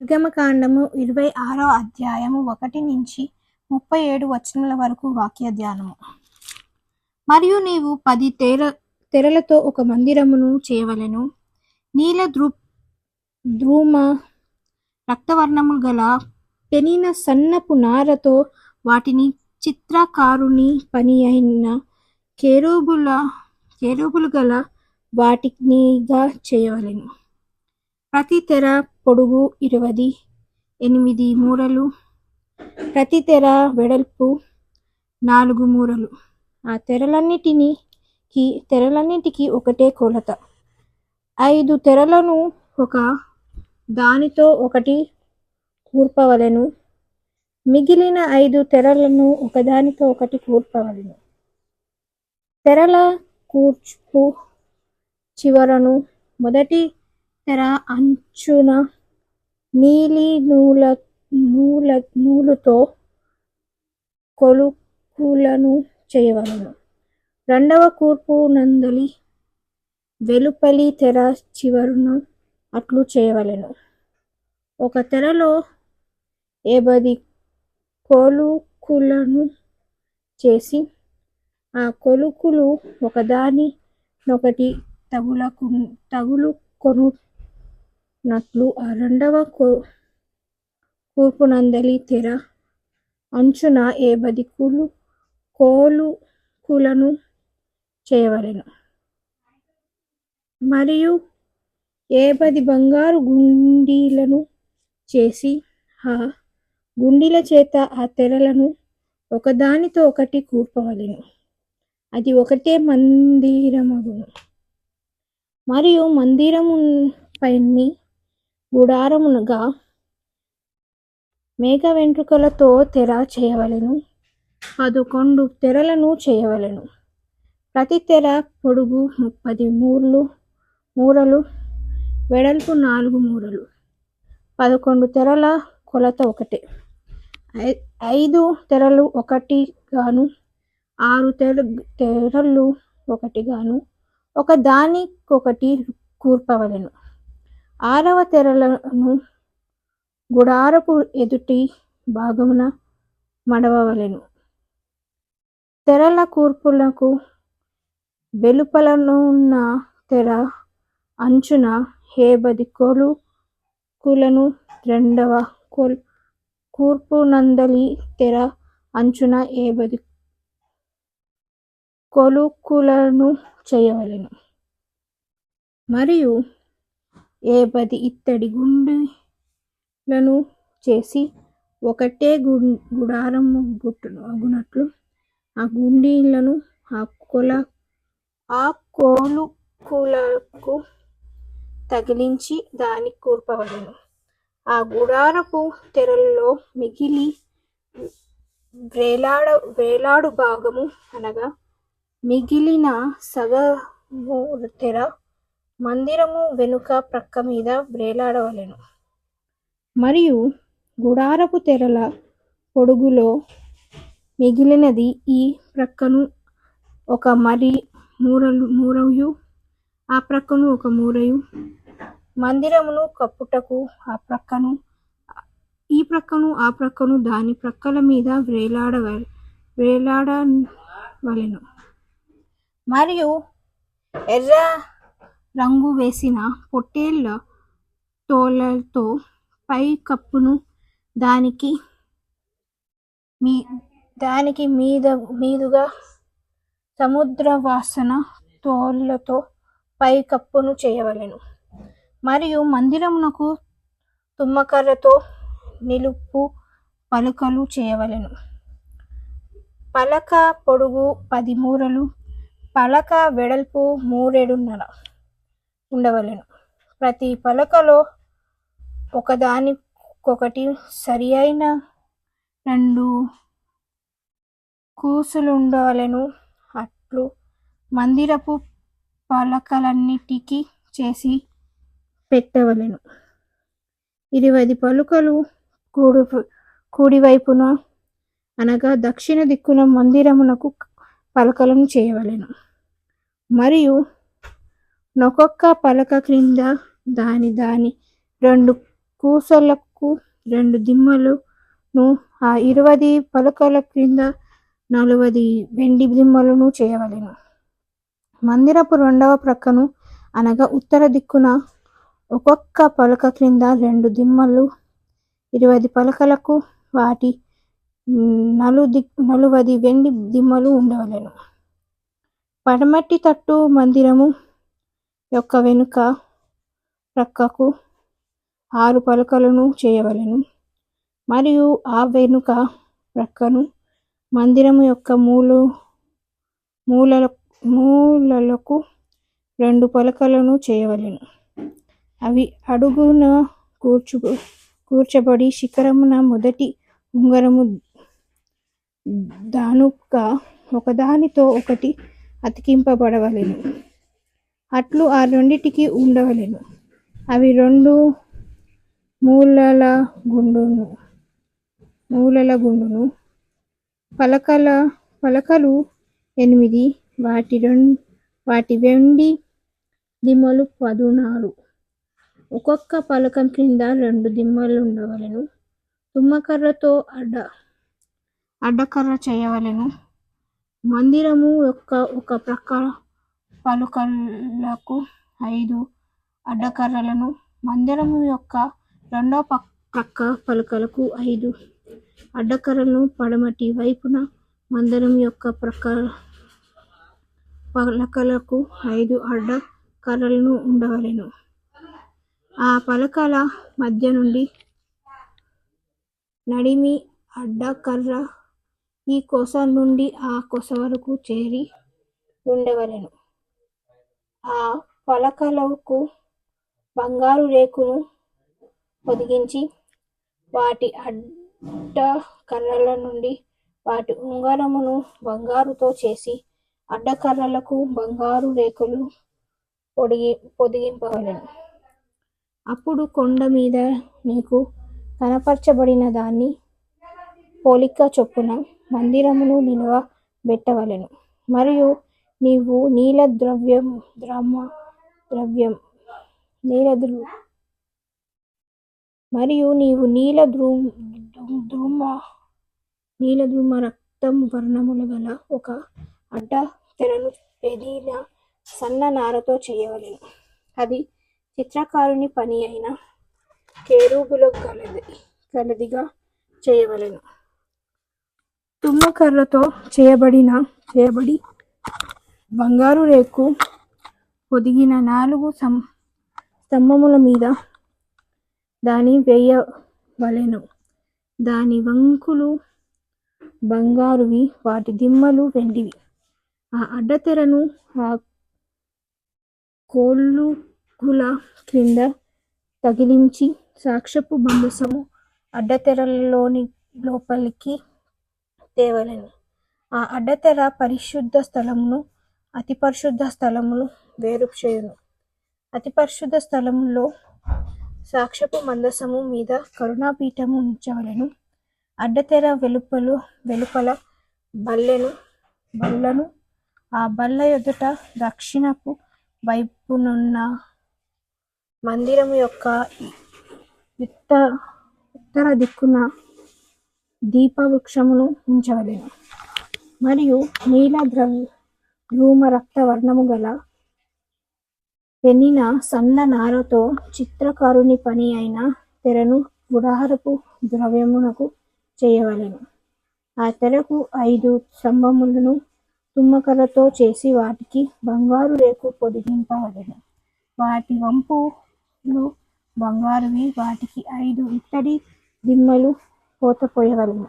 నిర్గమకాండము 26వ అధ్యాయము 1 నుంచి 37 వచనముల వరకు వాక్య ధ్యానము. మరియు నీవు 10 తెరలతో ఒక మందిరమును చేయవలెను. నీల ధూమ రక్తవర్ణము గల పెనిన సన్నపు నారతో వాటిని చిత్రకారుని పని అయిన కేరూబులు గల వాటినిగా చేయవలెను. ప్రతి తెర పొడుగు 28 మూరలు, ప్రతి తెర వెడల్పు 4 మూరలు. ఆ తెరలన్నిటికీ ఒకటే కొలత. 5 తెరలను ఒక దానితో ఒకటి కూర్పవలెను. మిగిలిన 5 తెరలను ఒకదానితో ఒకటి కూర్పవలెను. తెరల కూర్పు చివరను మొదటి తెర అంచున నీలి నూలుతో కొలుకులను చేయవలెను. రెండవ కూర్పు నందలి వెలుపలి తెర చివరను అట్లు చేయవలెను. ఒక తెరలో 50 కొలుకులను చేసి ఆ కొలుకులు ఒకదానినొకటి తగులుకొనున్నట్లు ఆ రెండవ కూర్పు నందలి తెర అంచున 50 కొలుకులను చేయవలెను. మరియు 50 బంగారు గుండీలను చేసి ఆ గుండీల చేత ఆ తెరలను ఒకదానితో ఒకటి కూర్పవలెను. అది ఒకటే మందిరమగును. మరియు మందిరము పైని గుడారముగా మేఘ వెంట్రుకలతో తెర చేయవలెను. 11 తెరలను చేయవలెను. ప్రతి తెర పొడుగు 30 మూరలు, వెడల్పు 4 మూరలు. 11 తెరల కొలత ఒకటే. 5 తెరలు ఒకటి గాను, 6 తెరలు ఒకటి గాను, ఒక దానికొకటి కూర్పవలెను. 6వ తెరలను గుడారపు ఎదుటి భాగమున మడవవలెను. తెరల కూర్పులకు వెలుపలనున్న తెర అంచున 50 కొలుకులను, రెండవ కూర్పు నందలి తెర అంచున 50 కొలుకులను చేయవలెను. మరియు 50 ఇత్తడి గుండీలను చేసి ఒకటే గుడారము అగునట్లు ఆ గుండీలను ఆ కొలుకులకు తగిలించి దాని కూర్పవలెను. ఆ గుడారపు తెరలలో మిగిలి వ్రేలాడు భాగము అనగా మిగిలిన సగము తెర మందిరము వెనుక ప్రక్క మీద వ్రేలాడవలెను. మరియు గుడారపు తెరల పొడుగులో మిగిలినది ఈ ప్రక్కను ఒక మూరయు ఆ ప్రక్కను ఒక మూరయు మందిరమును కప్పుటకు ఈ ప్రక్కను ఆ ప్రక్కను దాని ప్రక్కల మీద వ్రేలాడవలెను. మరియు ఎర్ర రంగు వేసిన పొట్టేళ్ల తోళ్లతో పై కప్పును దానికి మీదుగా సముద్రవాసన తోళ్లతో పై కప్పును చేయవలెను. మరియు మందిరమునకు తుమ్మకర్రతో నిలుపు పలకలు చేయవలెను. పలక పొడుగు 10 మూరలు, పలక వెడల్పు 3.5 ఉండవలెను. ప్రతి పలకలో ఒకదానికొకటి సరి అయిన 2 కూసులుండవలెను. అట్లు మందిరపు పలకలన్నిటికీ చేసి పెట్టవలెను. 20 పలకలు కుడివైపున అనగా దక్షిణ దిక్కున మందిరమునకు పలకలను చేయవలెను. మరియు నొక్కొక్క పలక క్రింద దాని 2 కూసల పలకలకు 2 దిమ్మలను, ఆ 20 పలకల క్రింద 40 వెండి దిమ్మలను చేయవలెను. మందిరపు రెండవ ప్రక్కను అనగా ఉత్తర దిక్కున ఒక్కొక్క పలక క్రింద 2 దిమ్మలు 20 పలకలకు, వాటి 40 వెండి దిమ్మలు ఉండవలెను. పడమటి తట్టు మందిరము యొక్క వెనుక ప్రక్కకు 6 పలకలను చేయవలెను. మరియు ఆ వెనుక ప్రక్కను మందిరము యొక్క మూలలకు 2 పలకలను చేయవలెను. అవి అడుగున కూర్చబడి శిఖరమున మొదటి ఉంగరము దానుగా ఒకదానితో ఒకటి అతికింపబడవలెను. అట్లు ఆ రెండిటికి ఉండవలెను. అవి 2 మూలల గుండును. పలకలు 8, వాటి వెండి దిమ్మలు 16. ఒక్కొక్క పలకం క్రింద 2 దిమ్మలుండవలెను. తుమ్మకర్రతో అడ్డకర్ర చేయవలెను. మందిరము యొక్క ఒక ప్రక్క పలకలకు 5 అడ్డకర్రలను, మందిరము యొక్క రెండవ ప్రక్క పలకలకు 5 అడ్డకర్రలను, పడమటి వైపున మందిరం యొక్క ప్రక్క పలకలకు 5 అడ్డ కర్రలను ఉండవలెను. ఆ పలకల మధ్య నుండి నడిమి అడ్డకర్ర ఈ కొస నుండి ఆ కొస వరకు చేరి ఉండవలెను. ఆ పలకలకు బంగారు రేకును పొదిగించి వాటి అడ్డ కర్రల నుండి వాటి ఉంగరమును బంగారుతో చేసి అడ్డకర్రలకు బంగారు రేకులు పొదిగింపవలెను. అప్పుడు కొండ మీద నీకు కనపరచబడిన దాని పోలిక చొప్పున మందిరమును నిలవబెట్టవలెను. మరియు నీవు నీల ద్రుమ రక్తము వర్ణముల గల ఒక అడ్డ తెరను పెదిన సన్న నారతో చేయవలెను. అది చిత్రకారుని పని అయిన కెరూబుల గలదిగా చేయవలెను. తుమ్మకర్రతో చేయబడి బంగారు రేకు పొదిగిన 4 స్తంభముల మీద దాని వేయవలెను. దాని వంకులు బంగారువి, వాటి దిమ్మలు వెండివి. ఆ అడ్డతెరను ఆ కొలుగుల క్రింద తగిలించి సాక్ష్యపు మందసము లోపలికి తేవలెను. ఆ అడ్డతెర పరిశుద్ధ స్థలమును అతి పరిశుద్ధ స్థలమును వేరు చేయును. అతి పరిశుద్ధ స్థలములో సాక్ష్యపు మందసము మీద కరుణాపీఠము ఉంచవలెను. అడ్డతెర వెలుపల బల్లను, ఆ బల్ల ఎదుట దక్షిణపు వైపునున్న మందిరము యొక్క ఉత్తర దిక్కున దీపవృక్షమును ఉంచవలెను. మరియు నీల ధూమ రక్త వర్ణము గల పెనిన సన్న నారతో చిత్రకారుని పని అయిన తెరను గుడారపు ద్రవ్యమునకు చేయవలెను. ఆ తెరకు 5 స్తంభములను తుమ్మకర్రతో చేసి వాటికి బంగారు రేకు పొదిగింపవలెను. వాటి వంపులు బంగారువి, వాటికి 5 ఇత్తడి దిమ్మలు పోతపోయవలెను.